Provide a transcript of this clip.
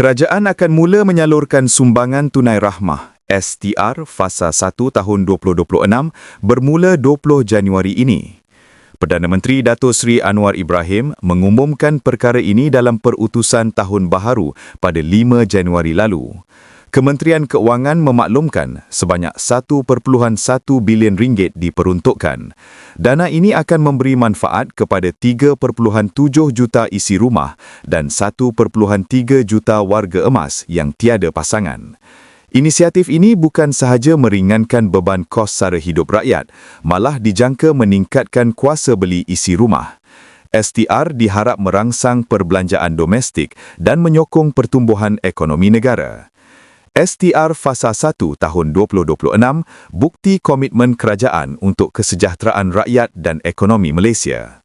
Kerajaan akan mula menyalurkan sumbangan tunai rahmah STR Fasa 1 tahun 2026 bermula 20 Januari ini. Perdana Menteri Dato' Seri Anwar Ibrahim mengumumkan perkara ini dalam perutusan Tahun Baharu pada 5 Januari lalu. Kementerian Keuangan memaklumkan sebanyak 1.1 bilion ringgit diperuntukkan. Dana ini akan memberi manfaat kepada 3.7 juta isi rumah dan 1.3 juta warga emas yang tiada pasangan. Inisiatif ini bukan sahaja meringankan beban kos sara hidup rakyat, malah dijangka meningkatkan kuasa beli isi rumah. STR diharap merangsang perbelanjaan domestik dan menyokong pertumbuhan ekonomi negara. STR Fasa 1 tahun 2026 bukti komitmen kerajaan untuk kesejahteraan rakyat dan ekonomi Malaysia.